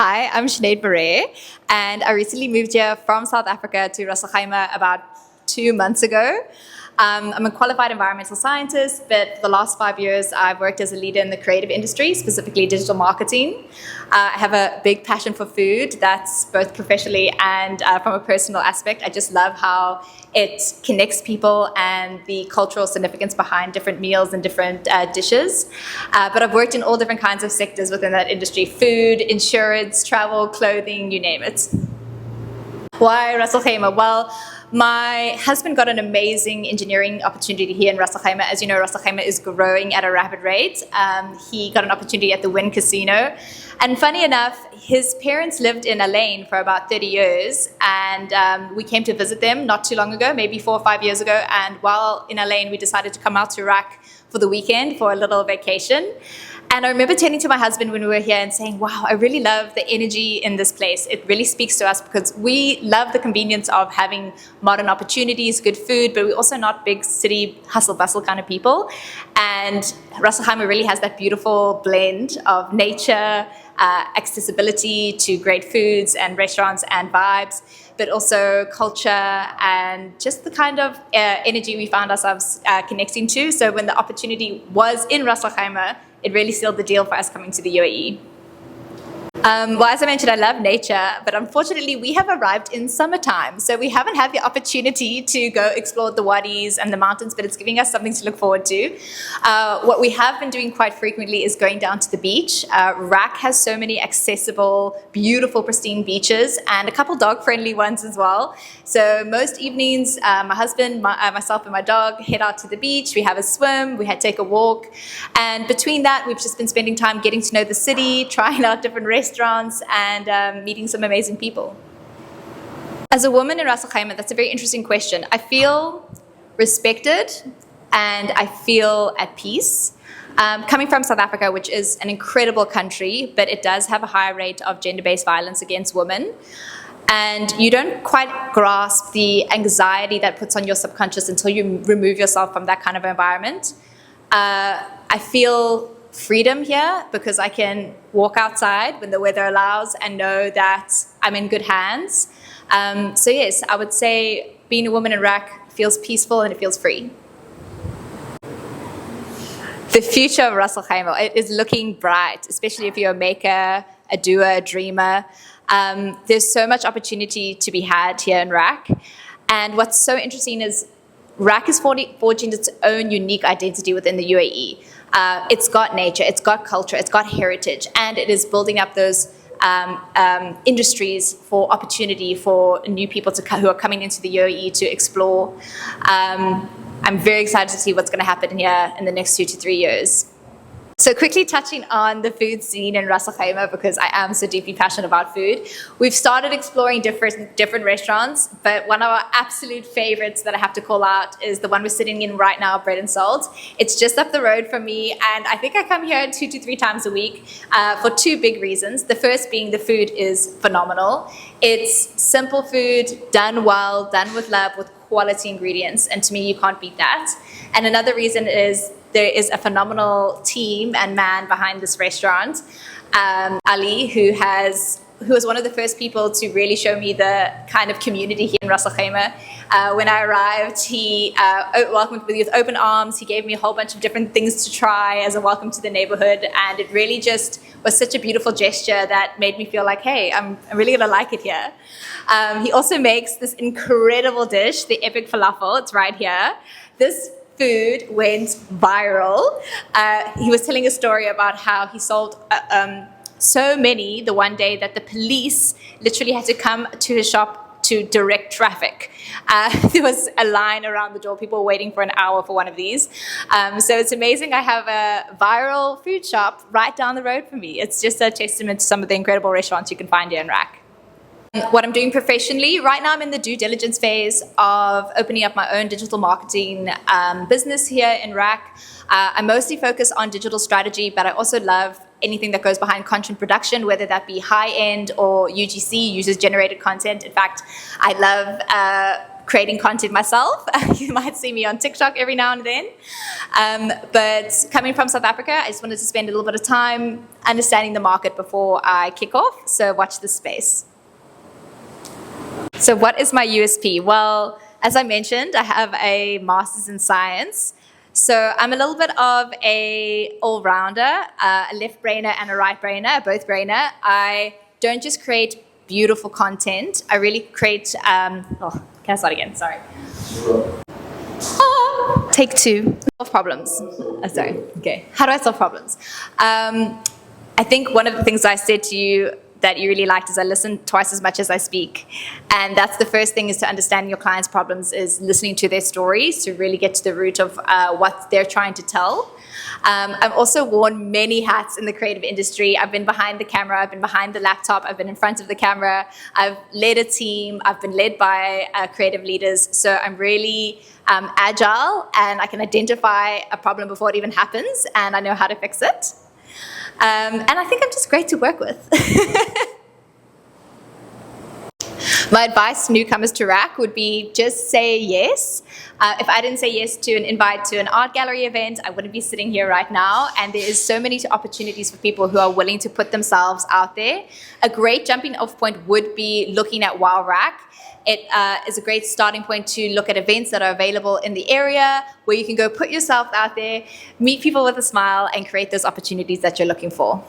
Hi, I'm Sinead Marais, and I recently moved here from South Africa to Ras Al Khaimah about 2 months ago. I'm a qualified environmental scientist, but for the last 5 years, I've worked as a leader in the creative industry, specifically digital marketing. I have a big passion for food, that's both professionally and from a personal aspect. I just love how it connects people and the cultural significance behind different meals and different dishes. But I've worked in all different kinds of sectors within that industry: food, insurance, travel, clothing, you name it. Why Ras Al Khaimah? Well, my husband got an amazing engineering opportunity here in Ras Al Khaimah. As you know, Ras Al Khaimah is growing at a rapid rate. He got an opportunity at the Wynn Casino. And funny enough, his parents lived in Alain for about 30 years. And we came to visit them not too long ago, maybe 4 or 5 years ago. And while in Alain, we decided to come out to RAK for the weekend for a little vacation. And I remember turning to my husband when we were here and saying, wow, I really love the energy in this place. It really speaks to us because we love the convenience of having modern opportunities, good food, but we're also not big city hustle bustle kind of people. And Ras Al Khaimah really has that beautiful blend of nature, accessibility to great foods and restaurants and vibes, but also culture and just the kind of energy we found ourselves connecting to. So when the opportunity was in Ras Al Khaimah, it really sealed the deal for us coming to the UAE. Well, as I mentioned, I love nature, but unfortunately we have arrived in summertime, so we haven't had the opportunity to go explore the wadis and the mountains, but it's giving us something to look forward to. What we have been doing quite frequently is going down to the beach. RAK has so many accessible, beautiful, pristine beaches, and a couple dog-friendly ones as well. So most evenings, my husband, myself and my dog head out to the beach, we have a swim, we take a walk, and between that we've just been spending time getting to know the city, trying out different restaurants, and meeting some amazing people. As a woman in Ras Al Khaimah, that's a very interesting question. I feel respected and I feel at peace. Coming from South Africa, which is an incredible country, but it does have a high rate of gender-based violence against women. And you don't quite grasp the anxiety that puts on your subconscious until you remove yourself from that kind of environment. I feel freedom here because I can walk outside when the weather allows and know that I'm in good hands. So yes, I would say being a woman in RAK feels peaceful and it feels free. The future of Ras Al Khaimah, it is looking bright, especially if you're a maker, a doer, a dreamer. There's so much opportunity to be had here in RAK. And what's so interesting is RAK is forging its own unique identity within the UAE. It's got nature, it's got culture, it's got heritage, and it is building up those industries for opportunity for new people who are coming into the UAE to explore. I'm very excited to see what's going to happen here in the next 2 to 3 years. So quickly touching on the food scene in Ras Al Khaimah, because I am so deeply passionate about food. We've started exploring different restaurants, but one of our absolute favorites that I have to call out is the one we're sitting in right now, Bread and Salt. It's just up the road from me, and I think I come here 2 to 3 times a week for 2 big reasons. The first being the food is phenomenal. It's simple food, done well, done with love, with quality ingredients, and to me you can't beat that. And another reason is there is a phenomenal team and man behind this restaurant, Ali, who was one of the first people to really show me the kind of community here in Ras Al Khaimah. When I arrived, he welcomed me with open arms. He gave me a whole bunch of different things to try as a welcome to the neighborhood, and it really just was such a beautiful gesture that made me feel like, hey, I'm really gonna like it here. He also makes this incredible dish, the epic falafel. It's right here. This food went viral. He was telling a story about how he sold so many the one day that the police literally had to come to his shop to direct traffic. There was a line around the door, people were waiting for an hour for one of these. So it's amazing. I have a viral food shop right down the road from me. It's just a testament to some of the incredible restaurants you can find here in RAK. What I'm doing professionally, right now I'm in the due diligence phase of opening up my own digital marketing business here in RAK. I mostly focus on digital strategy, but I also love anything that goes behind content production, whether that be high-end or UGC, user-generated content. In fact, I love creating content myself. You might see me on TikTok every now and then. But coming from South Africa, I just wanted to spend a little bit of time understanding the market before I kick off. So watch this space. So what is my USP? Well, as I mentioned, I have a master's in science. So I'm a little bit of a all-rounder, a left brainer and a right brainer, a both brainer. I don't just create beautiful content. I really create, can I start again? Sorry. Take two. Solve problems. Sorry. Okay. How do I solve problems? I think one of the things I said to you that you really liked is I listen twice as much as I speak. And that's the first thing, is to understand your client's problems, is listening to their stories to really get to the root of what they're trying to tell. I've also worn many hats in the creative industry. I've been behind the camera, I've been behind the laptop, I've been in front of the camera, I've led a team, I've been led by creative leaders. So I'm really agile, and I can identify a problem before it even happens, and I know how to fix it. And I think I'm just great to work with. My advice to newcomers to RAK would be just say yes. If I didn't say yes to an invite to an art gallery event, I wouldn't be sitting here right now. And there is so many opportunities for people who are willing to put themselves out there. A great jumping off point would be looking at Wow RAK. It is a great starting point to look at events that are available in the area, where you can go put yourself out there, meet people with a smile, and create those opportunities that you're looking for.